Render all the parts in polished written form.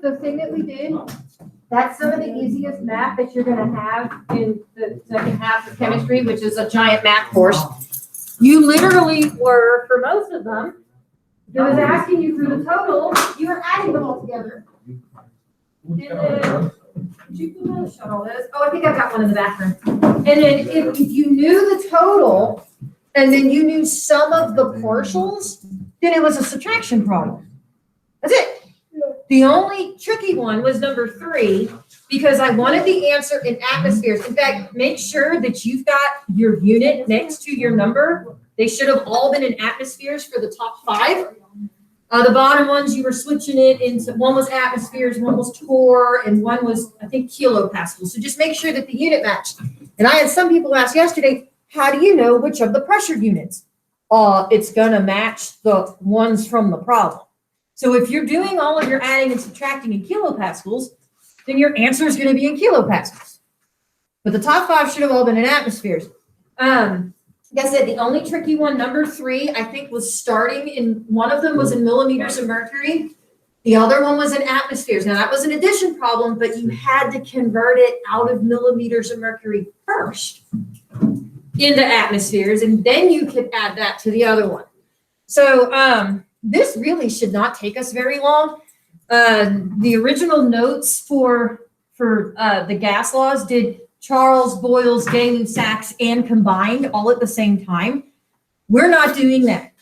the thing that we did, that's some of the easiest math that you're gonna have in the second half of chemistry, which is a giant math course. You literally were, for most of them, it was asking you for the total, you were adding them all together. And then, did you shut all this? Oh, I think I've got one in the bathroom. And then if you knew the total, and then you knew some of the partials, then it was a subtraction problem. That's it. The only tricky one was number 3, because I wanted the answer in atmospheres. In fact, make sure that you've got your unit next to your number. They should have all been in atmospheres for the top 5. The bottom ones, you were switching it into, one was atmospheres, one was torr, and one was, I think, kilopascals. So just make sure that the unit matched. And I had some people ask yesterday, how do you know which of the pressure units? It's going to match the ones from the problem. So if you're doing all of your adding and subtracting in kilopascals, then your answer is going to be in kilopascals. But the top 5 should have all been in atmospheres. Like I said, the only tricky one, number 3, I think was starting in, one of them was in millimeters of mercury. The other one was in atmospheres. Now that was an addition problem, but you had to convert it out of millimeters of mercury first into atmospheres, and then you could add that to the other one. So this really should not take us very long. The original notes for the gas laws did Charles, Boyle's, Gay-Lussac's, and combined all at the same time. We're not doing that.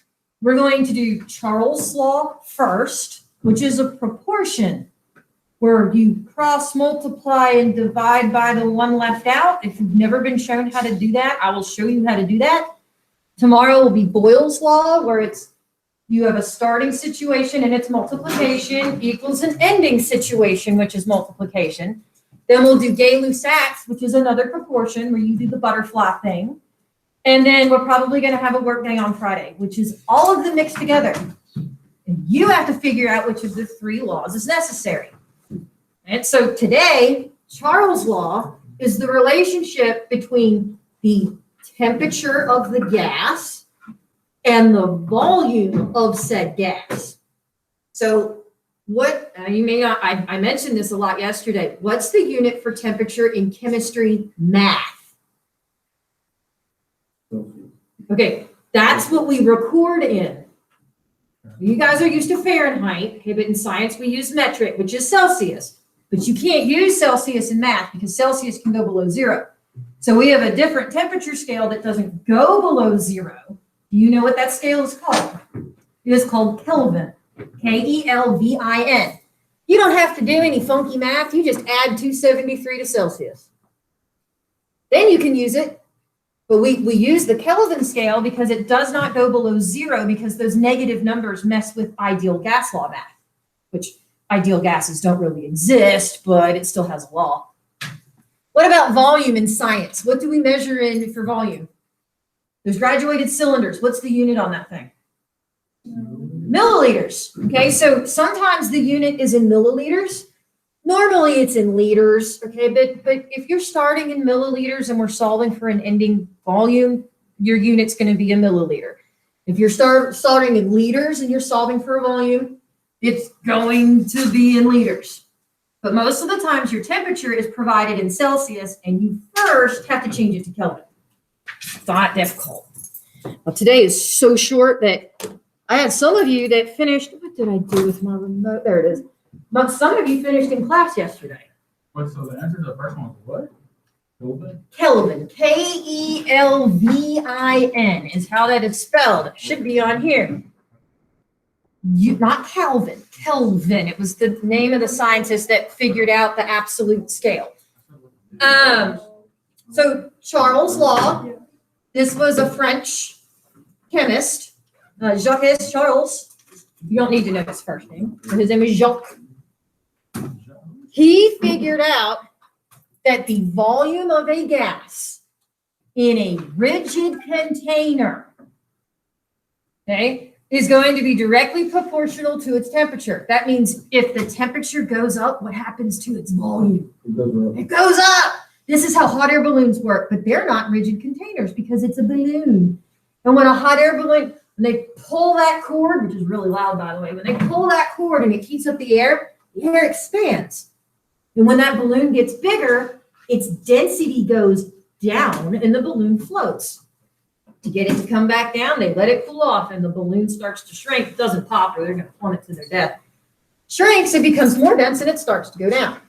We're going to do Charles' law first, which is a proportion where you cross multiply and divide by the one left out. If you've never been shown how to do that, I will show you how to do that. Tomorrow will be Boyle's law, where it's you have a starting situation and its multiplication equals an ending situation, which is multiplication. Then we'll do Gay-Lussac's, which is another proportion where you do the butterfly thing. And then we're probably going to have a work day on Friday, which is all of them mixed together. And you have to figure out which of the 3 laws is necessary. And so today, Charles' law is the relationship between the temperature of the gas and the volume of said gas. So what, you may not, I mentioned this a lot yesterday. What's the unit for temperature in chemistry math? Okay, that's what we record in. You guys are used to Fahrenheit, okay, but in science we use metric, which is Celsius. But you can't use Celsius in math because Celsius can go below 0. So we have a different temperature scale that doesn't go below 0. Do you know what that scale is called? It is called Kelvin. Kelvin. You don't have to do any funky math. You just add 273 to Celsius. Then you can use it. But we use the Kelvin scale because it does not go below 0 because those negative numbers mess with ideal gas law math, which ideal gases don't really exist, but it still has a law. What about volume in science? What do we measure in for volume? There's graduated cylinders. What's the unit on that thing? Milliliters. Okay, so sometimes the unit is in milliliters. Normally it's in liters, okay, but if you're starting in milliliters and we're solving for an ending volume, your unit's going to be a milliliter. If you're starting in liters and you're solving for a volume, it's going to be in liters. But most of the times your temperature is provided in Celsius and you first have to change it to Kelvin. It's not difficult. Well, today is so short that I had some of you that finished, what did I do with my remote? There it is. But some of you finished in class yesterday. What, so the answer to the first one was what? Kelvin? Kelvin, Kelvin is how that is spelled. It should be on here. Not Calvin, Kelvin. It was the name of the scientist that figured out the absolute scale. So Charles' law, this was a French chemist, Jacques Charles. You don't need to know his first name. His name is Jacques. He figured out that the volume of a gas in a rigid container, okay, is going to be directly proportional to its temperature. That means if the temperature goes up, what happens to its volume? It goes up. This is how hot air balloons work, but they're not rigid containers because it's a balloon. And when a hot air balloon, when they pull that cord, which is really loud, by the way, when they pull that cord and it heats up the air, the air expands. And when that balloon gets bigger, its density goes down and the balloon floats. To get it to come back down, they let it cool off and the balloon starts to shrink. It doesn't pop or they're going to plummet to their death. Shrinks, it becomes more dense and it starts to go down.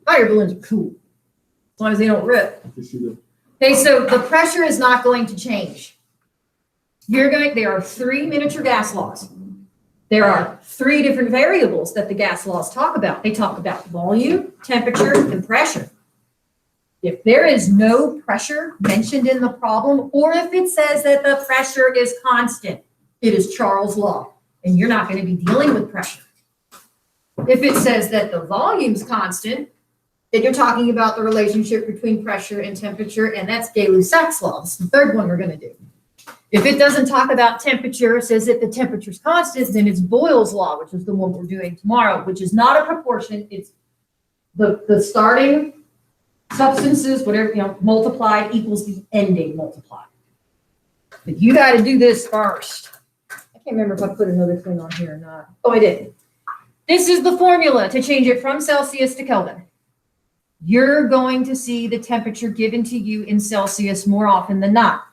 Higher balloons are cool, as long as they don't rip. Okay, so the pressure is not going to change. There are 3 miniature gas laws. There are 3 different variables that the gas laws talk about. They talk about volume, temperature, and pressure. If there is no pressure mentioned in the problem, or if it says that the pressure is constant, it is Charles' law, and you're not going to be dealing with pressure. If it says that the volume's constant, then you're talking about the relationship between pressure and temperature, and that's Gay-Lussac's law. It's the 3rd one we're going to do. If it doesn't talk about temperature, it says that the temperature's constant, then it's Boyle's law, which is the one we're doing tomorrow, which is not a proportion. It's the starting substances, whatever, multiplied equals the ending multiplied. But you got to do this first. I can't remember if I put another thing on here or not. Oh, I did. This is the formula to change it from Celsius to Kelvin. You're going to see the temperature given to you in Celsius more often than not.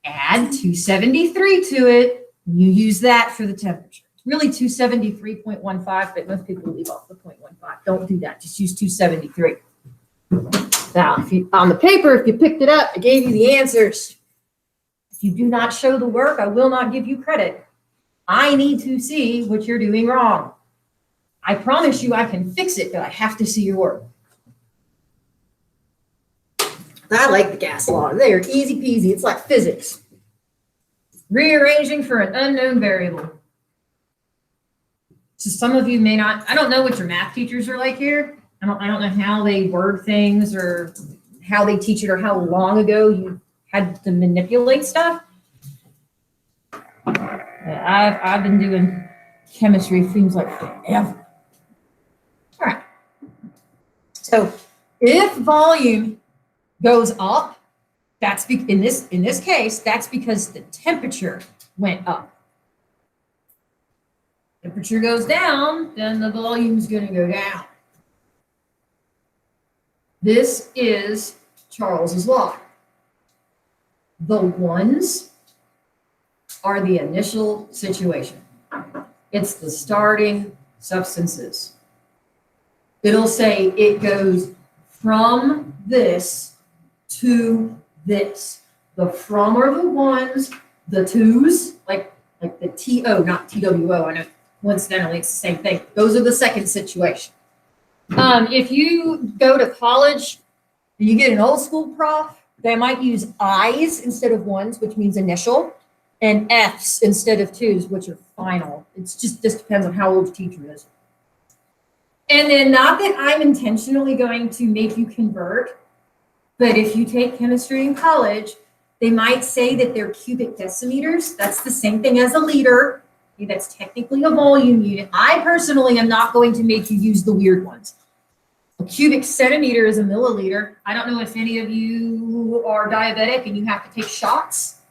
Add 273 to it, and you use that for the temperature. It's really 273.15, but most people leave off the 0.15. Don't do that. Just use 273. Now, on the paper, if you picked it up, I gave you the answers. If you do not show the work, I will not give you credit. I need to see what you're doing wrong. I promise you I can fix it, but I have to see your work. I like the gas law. They are easy peasy. It's like physics. Rearranging for an unknown variable. So some of you may not, I don't know what your math teachers are like here. I don't know how they word things or how they teach it or how long ago you had to manipulate stuff. I've been doing chemistry, seems like forever. All right. So if volume goes up, that's in this case, that's because the temperature went up. Temperature goes down, then the volume's going to go down. This is Charles's law. The ones are the initial situation. It's the starting substances. It'll say it goes from this to this. The from are the ones, the twos, like the TO, not TWO. I know coincidentally it's the same thing. Those are the second situation. If you go to college and you get an old school prof, they might use I's instead of ones, which means initial, and F's instead of twos, which are final. It's just depends on how old the teacher is. And then not that I'm intentionally going to make you convert, but if you take chemistry in college, they might say that they're cubic decimeters. That's the same thing as a liter. That's technically a volume unit. I personally am not going to make you use the weird ones. A cubic centimeter is a milliliter. I don't know if any of you are diabetic and you have to take shots,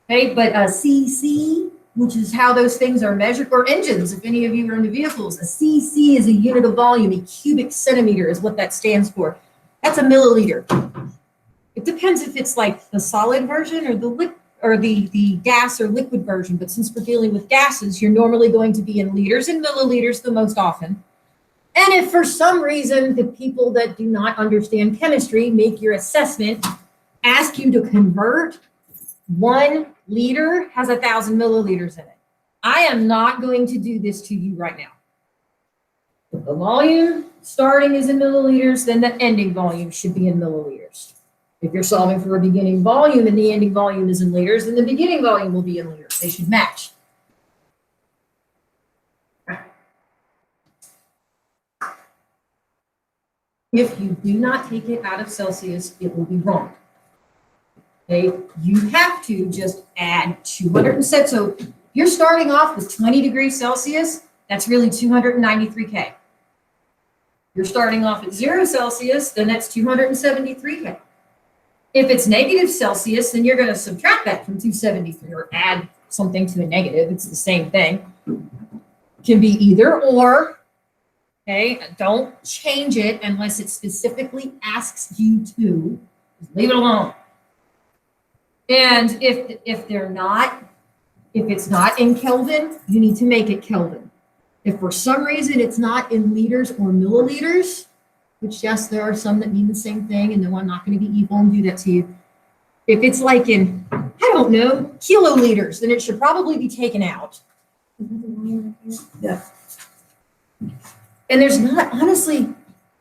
okay? But a cc, which is how those things are measured, or engines, if any of you are into vehicles, a cc is a unit of volume. A cubic centimeter is what that stands for. That's a milliliter. It depends if it's like the solid version or the gas or liquid version, but since we're dealing with gases, you're normally going to be in liters and milliliters the most often. And if for some reason the people that do not understand chemistry make your assessment, ask you to convert, 1 liter has 1,000 milliliters in it. I am not going to do this to you right now. If the volume starting is in milliliters, then the ending volume should be in milliliters. If you're solving for a beginning volume and the ending volume is in liters, then the beginning volume will be in liters. They should match. If you do not take it out of Celsius, it will be wrong. Okay, you have to just add 207. So you're starting off with 20 degrees Celsius, that's really 293K. You're starting off at 0 Celsius, then that's 273K. If it's negative Celsius, then you're going to subtract that from 273 or add something to a negative. It's the same thing. Can be either or. Okay, don't change it unless it specifically asks you to. Just leave it alone. And if they're not, if it's not in Kelvin, you need to make it Kelvin. If for some reason it's not in liters or milliliters, which yes, there are some that mean the same thing, and no, I'm not going to be evil and do that to you. If it's like in, I don't know, kiloliters, then it should probably be taken out. Yeah. And there's not, honestly,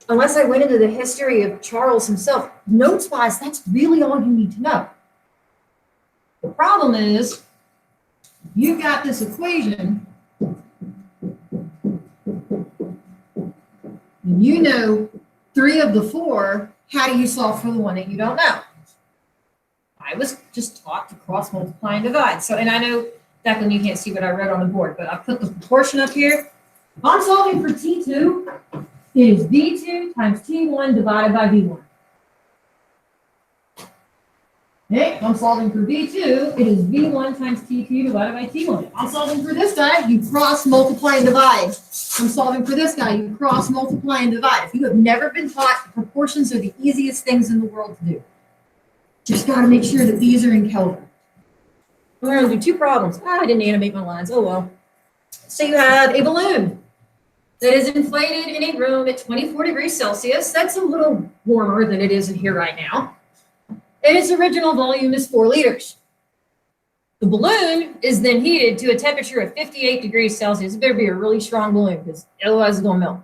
unless I went into the history of Charles himself, notes-wise, that's really all you need to know. The problem is, you've got this equation, and you know 3 of the 4, how do you solve for the one that you don't know? I was just taught to cross multiply and divide. So, and I know, Declan, you can't see what I wrote on the board, but I put the proportion up here. If I'm solving for T2, it is V2 times T1 divided by V1. Okay, if I'm solving for V2, it is V1 times T2 divided by T1. If I'm solving for this guy, you cross multiply and divide. If I'm solving for this guy, you cross multiply and divide. If you have never been taught, proportions are the easiest things in the world to do. Just got to make sure that these are in Kelvin. We're going to do 2 problems. I didn't animate my lines. Oh, well. So you have a balloon that is inflated in a room at 24 degrees Celsius. That's a little warmer than it is in here right now. And its original volume is 4 liters. The balloon is then heated to a temperature of 58 degrees Celsius. It better be a really strong balloon because otherwise it's going to melt.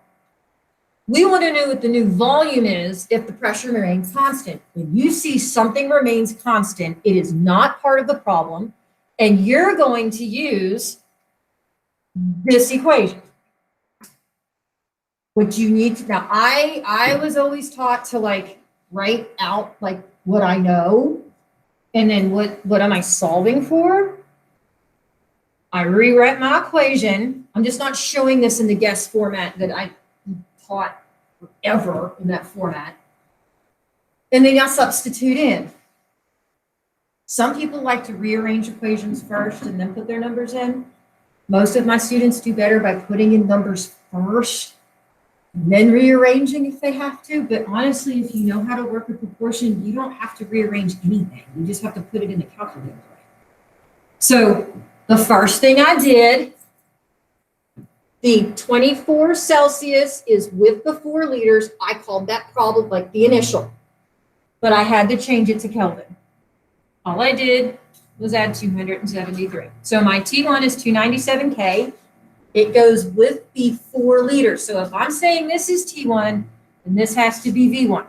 We want to know what the new volume is if the pressure remains constant. When you see something remains constant, it is not part of the problem, and you're going to use this equation. What you need to, now I was always taught to like write out like what I know, and then what am I solving for? I rewrite my equation. I'm just not showing this in the guess format that I taught forever in that format. And then I substitute in. Some people like to rearrange equations first and then put their numbers in. Most of my students do better by putting in numbers first and then rearranging if they have to. But honestly, if you know how to work with proportion, you don't have to rearrange anything. You just have to put it in the calculator. So the first thing I did, the 24 Celsius is with the 4 liters. I called that problem like the initial, but I had to change it to Kelvin. All I did was add 273. So my T1 is 297 K. It goes with the 4 liters. So if I'm saying this is T1, then this has to be V1.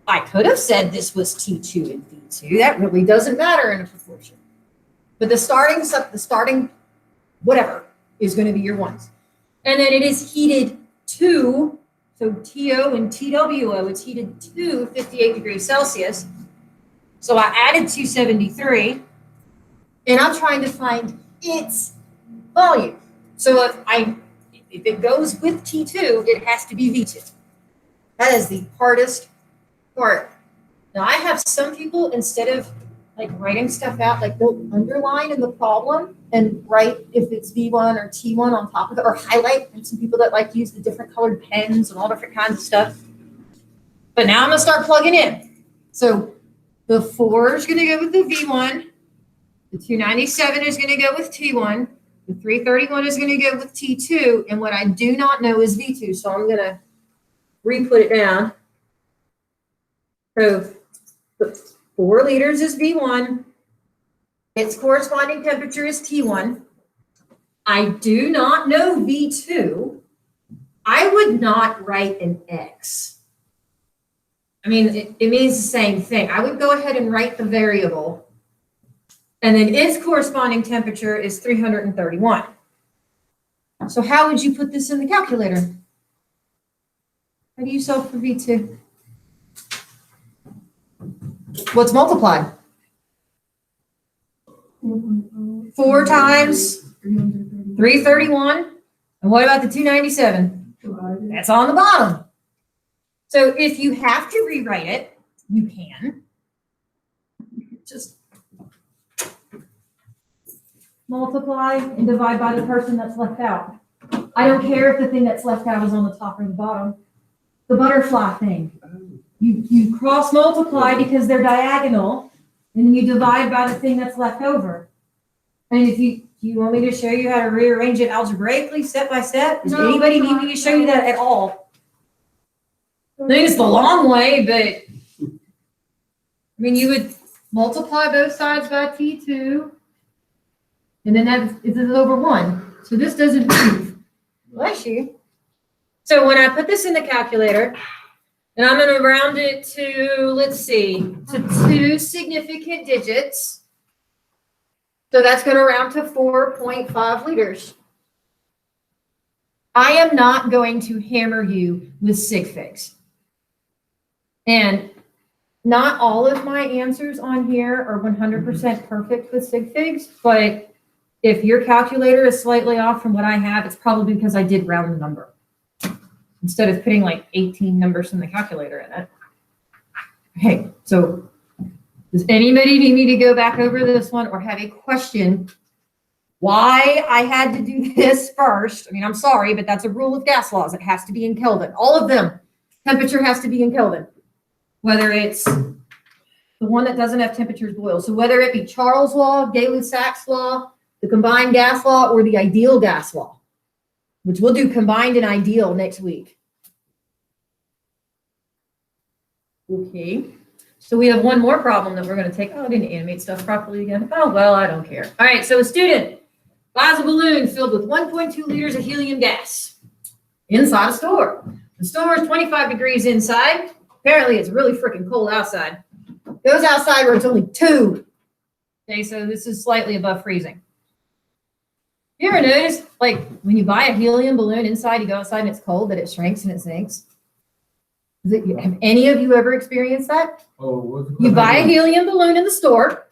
I could have said this was T2 and V2. That really doesn't matter in a proportion. But the starting whatever is going to be your ones. And then it is heated to, so TO and TWO, it's heated to 58 degrees Celsius. So I added 273, and I'm trying to find its volume. So if it goes with T2, it has to be V2. That is the hardest part. Now I have some people, instead of like writing stuff out, like they'll underline in the problem and write if it's V1 or T1 on top of it, or highlight. There's some people that like to use the different colored pens and all different kinds of stuff. But now I'm gonna start plugging in. So the 4 is gonna go with the V1, the 297 is gonna go with T1, the 331 is gonna go with T2, and what I do not know is V2, so I'm gonna re-put it down. So the 4 liters is V1. Its corresponding temperature is T1. I do not know V2. I would not write an X. I mean, it means the same thing. I would go ahead and write the variable. And then its corresponding temperature is 331. So how would you put this in the calculator? How do you solve for V2? What's multiplied? 4 times 331. And what about the 297? That's on the bottom. So if you have to rewrite it, you can. Just multiply and divide by the person that's left out. I don't care if the thing that's left out is on the top or the bottom. The butterfly thing. You cross multiply because they're diagonal, and then you divide by the thing that's left over. And if you want me to show you how to rearrange it algebraically, step by step? Does anybody need me to show you that at all? I think it's the long way, but I mean, you would multiply both sides by T2, and then that is over 1. So this doesn't move. Bless you. So when I put this in the calculator, and I'm going to round it to, let's see, to 2 significant digits. So that's going to round to 4.5 liters. I am not going to hammer you with sig figs. And not all of my answers on here are 100% perfect with sig figs, but if your calculator is slightly off from what I have, it's probably because I did round the number instead of putting like 18 numbers in the calculator in it. Okay, so does anybody need me to go back over this one or have a question why I had to do this first? I mean, I'm sorry, but that's a rule of gas laws. It has to be in Kelvin. All of them. Temperature has to be in Kelvin. Whether it's the one that doesn't have temperatures boil. So whether it be Charles' law, Gay-Lussac's law, the combined gas law, or the ideal gas law, which we'll do combined and ideal next week. Okay. So we have one more problem that we're going to take. Oh, I didn't animate stuff properly again. Oh, well, I don't care. All right, so a student buys a balloon filled with 1.2 liters of helium gas inside a store. The store is 25 degrees inside. Apparently, it's really freaking cold outside. Goes outside where it's only 2. Okay, so this is slightly above freezing. You ever notice, like, when you buy a helium balloon inside, you go outside and it's cold, that it shrinks and it sinks? Have any of you ever experienced that? Oh, you buy a helium balloon in the store,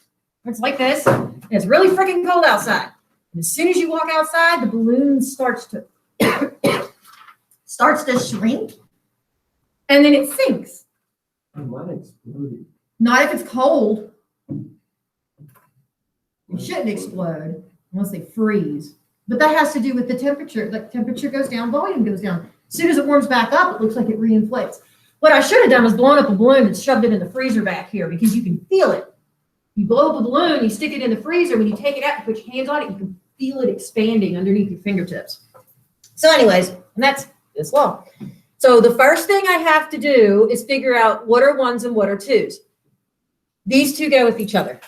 it's like this, and it's really freaking cold outside. And as soon as you walk outside, the balloon starts to shrink, and then it sinks. Mine exploded. Not if it's cold. It shouldn't explode unless they freeze. But that has to do with the temperature. The temperature goes down, volume goes down. As soon as it warms back up, it looks like it reinflates. What I should have done was blown up a balloon and shoved it in the freezer back here because you can feel it. You blow up a balloon, you stick it in the freezer. When you take it out, you put your hands on it, you can feel it expanding underneath your fingertips. So anyways, and that's this law. So the first thing I have to do is figure out what are 1s and what are 2s. These two go with each other.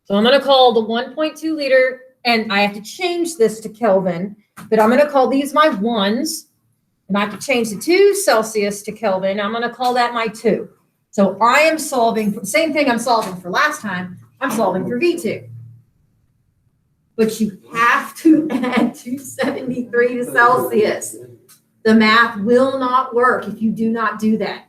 So I'm going to call the 1.2 liter, and I have to change this to Kelvin, but I'm going to call these my 1s. And I have to change the 2 Celsius to Kelvin. I'm going to call that my 2. So I am solving for the same thing I'm solving for last time. I'm solving for V2. But you have to add 273 to Celsius. The math will not work if you do not do that.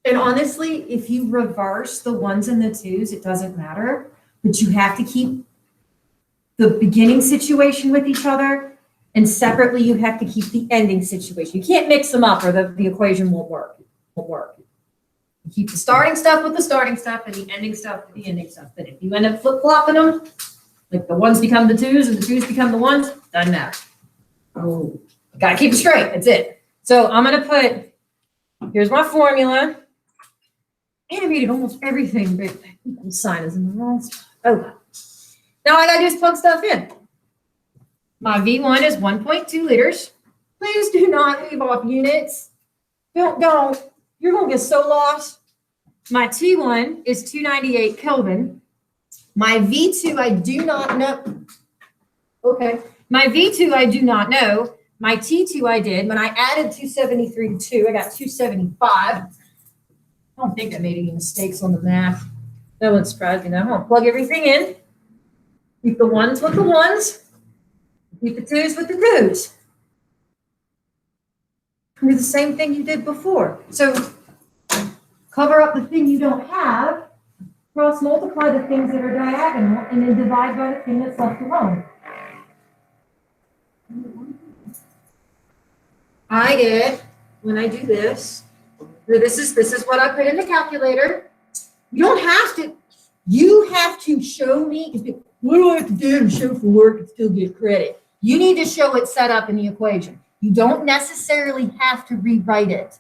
And honestly, if you reverse the 1s and the 2s, it doesn't matter. But you have to keep the beginning situation with each other, and separately you have to keep the ending situation. You can't mix them up or the equation won't work. You keep the starting stuff with the starting stuff and the ending stuff with the ending stuff. But if you end up flip-flopping them, like the 1s become the 2s and the 2s become the 1s, doesn't matter. Oh, gotta keep it straight. That's it. So I'm gonna put, here's my formula. Animated almost everything, but the sign is in the wrong spot. Oh. Now all I gotta do is plug stuff in. My V1 is 1.2 liters. Please do not leave off units. Don't. You're gonna get so lost. My T1 is 298 Kelvin. My V2 I do not know. Okay. My V2 I do not know. My T2 I did. When I added 273 to 2, I got 275. I don't think I made any mistakes on the math. That wouldn't surprise me now. I'm gonna plug everything in. Keep the 1s with the 1s. Keep the 2s with the 2s. Do the same thing you did before. So cover up the thing you don't have, cross multiply the things that are diagonal, and then divide by the thing that's left alone. I get, when I do this, this is what I put in the calculator. You don't have to, you have to show me, what do I have to do to show for work and still get credit? You need to show it set up in the equation. You don't necessarily have to rewrite it.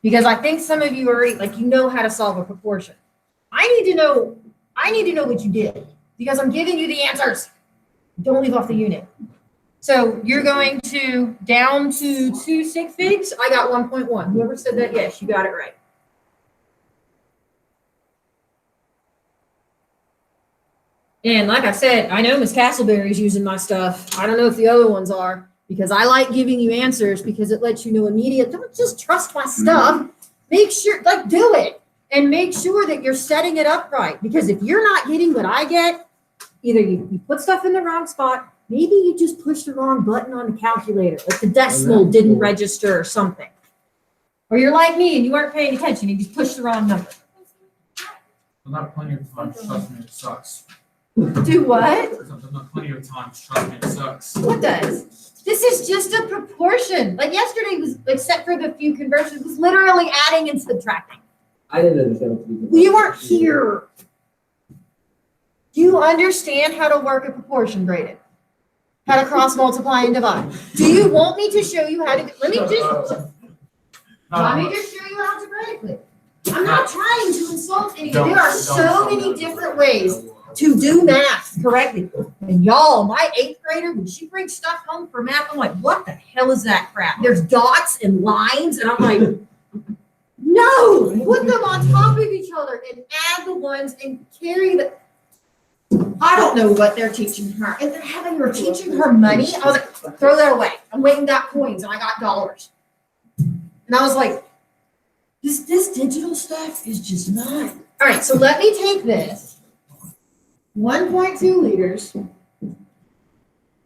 Because I think some of you already, like, you know how to solve a proportion. I need to know what you did because I'm giving you the answers. Don't leave off the unit. So you're going to down to 2 sig figs. I got 1.1. Whoever said that, yes, you got it right. And like I said, I know Miss Castleberry's using my stuff. I don't know if the other ones are, because I like giving you answers because it lets you know immediate. Don't just trust my stuff. Make sure, like, do it. And make sure that you're setting it up right. Because if you're not getting what I get, either you put stuff in the wrong spot, maybe you just pushed the wrong button on the calculator, like the decimal didn't register or something. Or you're like me and you weren't paying attention, you just pushed the wrong number. There's not plenty of time, trust me, it sucks. Do what? There's not plenty of time, trust me, it sucks. What does? This is just a proportion. Like yesterday was, except for the few conversions, was literally adding and subtracting. I didn't understand what you You weren't here. Do you understand how to work a proportion, Braden? How to cross multiply and divide? Do you want me to show you how to? Let me just show you algebraically. I'm not trying to insult anyone. There are so many different ways to do math correctly. And y'all, my 8th grader, when she brings stuff home for math, I'm like, what the hell is that crap? There's dots and lines, and I'm like, no, put them on top of each other and add the ones and carry the. I don't know what they're teaching her. If they're having her teaching her money, I was like, throw that away. I went and got coins and I got dollars. And I was like, this digital stuff is just not. All right, so let me take this. 1.2 liters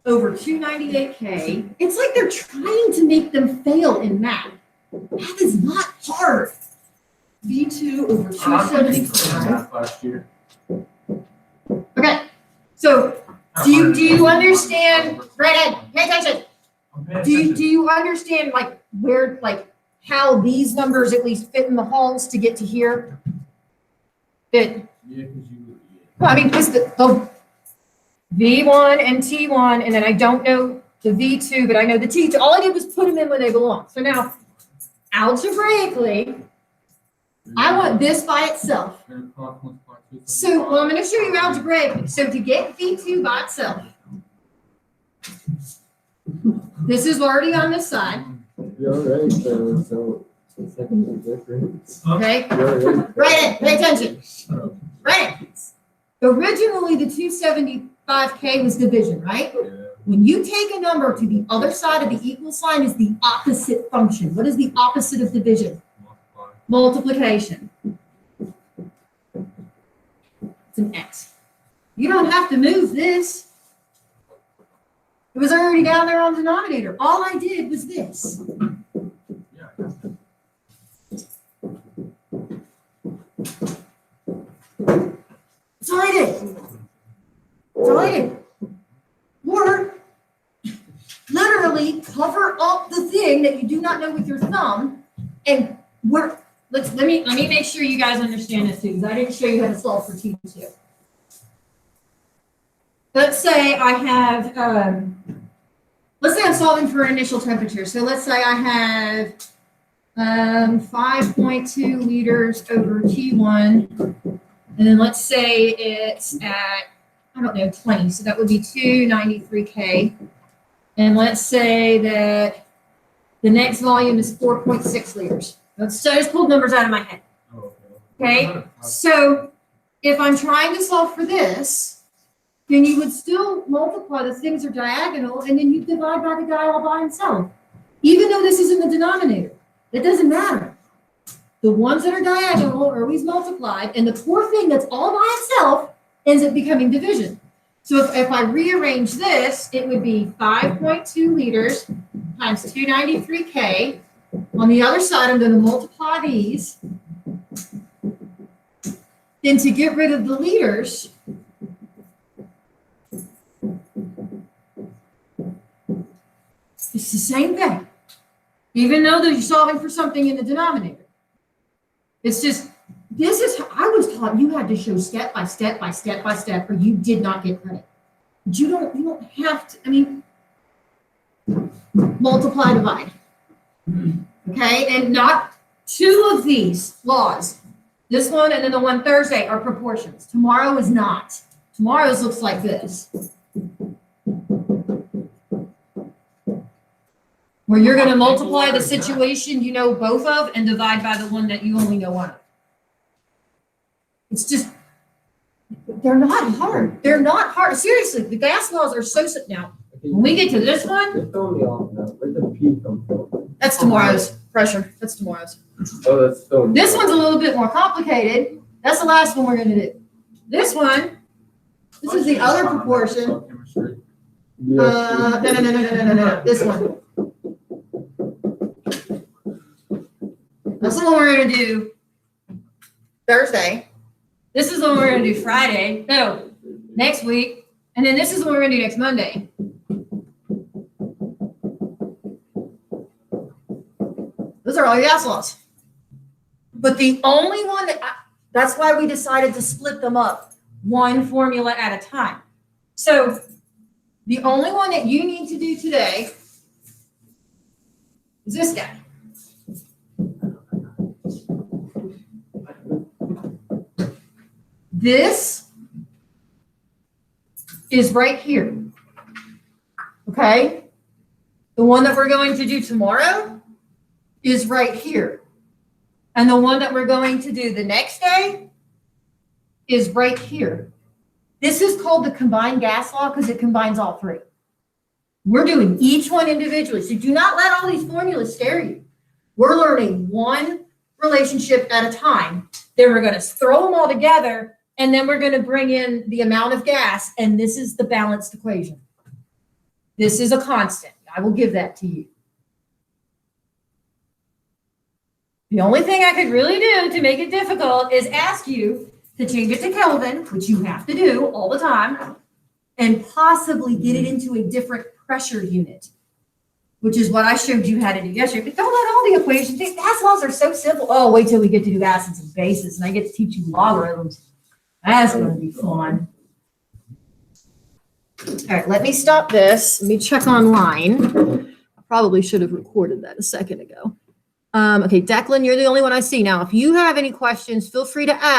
over 298K. It's like they're trying to make them fail in math. Math is not hard. V2 over 275. Last year. Okay, so do you understand, Brandon, pay attention. Do you understand like where, like how these numbers at least fit in the halls to get to here? That, Yeah, because you. well, I mean, because the V1 and T1, and then I don't know the V2, but I know the T2. All I did was put them in where they belong. So now, algebraically, I want this by itself. So, well, I'm going to show you algebraically. So to get V2 by itself, this is already on this side. You're right, so it's like a difference. Okay? You're right. Write it. Pay attention. Write it. Originally, the 275K was division, right? Yeah. When you take a number to the other side of the equal sign is the opposite function. What is the opposite of division? Multiplication. It's an X. You don't have to move this. It was already down there on the denominator. All I did was this. Yeah. That's all I did. That's all I did. Or literally cover up the thing that you do not know with your thumb and work. Let me make sure you guys understand this too, because I didn't show you how to solve for T2. Let's say I have, let's say I'm solving for an initial temperature. So let's say I have 5.2 liters over T1. And then let's say it's at, I don't know, 20. So that would be 293K. And let's say that the next volume is 4.6 liters. So I just pulled numbers out of my head. Okay, so if I'm trying to solve for this, then you would still multiply, the things are diagonal, and then you divide by the guy all by himself. Even though this is in the denominator, it doesn't matter. The ones that are diagonal are always multiplied, and the poor thing that's all by itself ends up becoming division. So if I rearrange this, it would be 5.2 liters times 293K. On the other side, I'm going to multiply these. Then to get rid of the liters, it's the same thing. Even though you're solving for something in the denominator. It's just, this is, I was taught you had to show step by step by step by step, or you did not get credit. But you don't have to, I mean, multiply, divide. Okay, and not two of these laws, this one and then the one Thursday, are proportions. Tomorrow is not. Tomorrow's looks like this. Where you're gonna multiply the situation you know both of and divide by the one that you only know one of. It's just, they're not hard. They're not hard. Seriously, the gas laws are so simple. Now, when we get to this one, Just throw me off now. Where's the P come from? that's tomorrow's pressure. That's tomorrow's. Oh, that's throwing me This off. one's a little bit more complicated. That's the last one we're gonna do. This one, this is the other proportion. Yeah. No. This one. That's the one we're gonna do Thursday. This is the one we're gonna do Friday. No, next week. And then this is the one we're gonna do next Monday. Those are all your gas laws. But the only one that's why we decided to split them up one formula at a time. So the only one that you need to do today is this guy. This is right here. Okay? The one that we're going to do tomorrow is right here. And the one that we're going to do the next day is right here. This is called the combined gas law because it combines all three. We're doing each one individually. So do not let all these formulas scare you. We're learning one relationship at a time. Then we're going to throw them all together, and then we're going to bring in the amount of gas, and this is the balanced equation. This is a constant. I will give that to you. The only thing I could really do to make it difficult is ask you to change it to Kelvin, which you have to do all the time, and possibly get it into a different pressure unit, which is what I showed you how to do yesterday. But don't let all the equations, these gas laws are so simple. Oh, wait till we get to do acids and bases, and I get to teach you logarithms. That's going to be fun. All right, let me stop this. Let me check online. I probably should have recorded that a second ago. Okay, Declan, you're the only one I see. Now, if you have any questions, feel free to ask.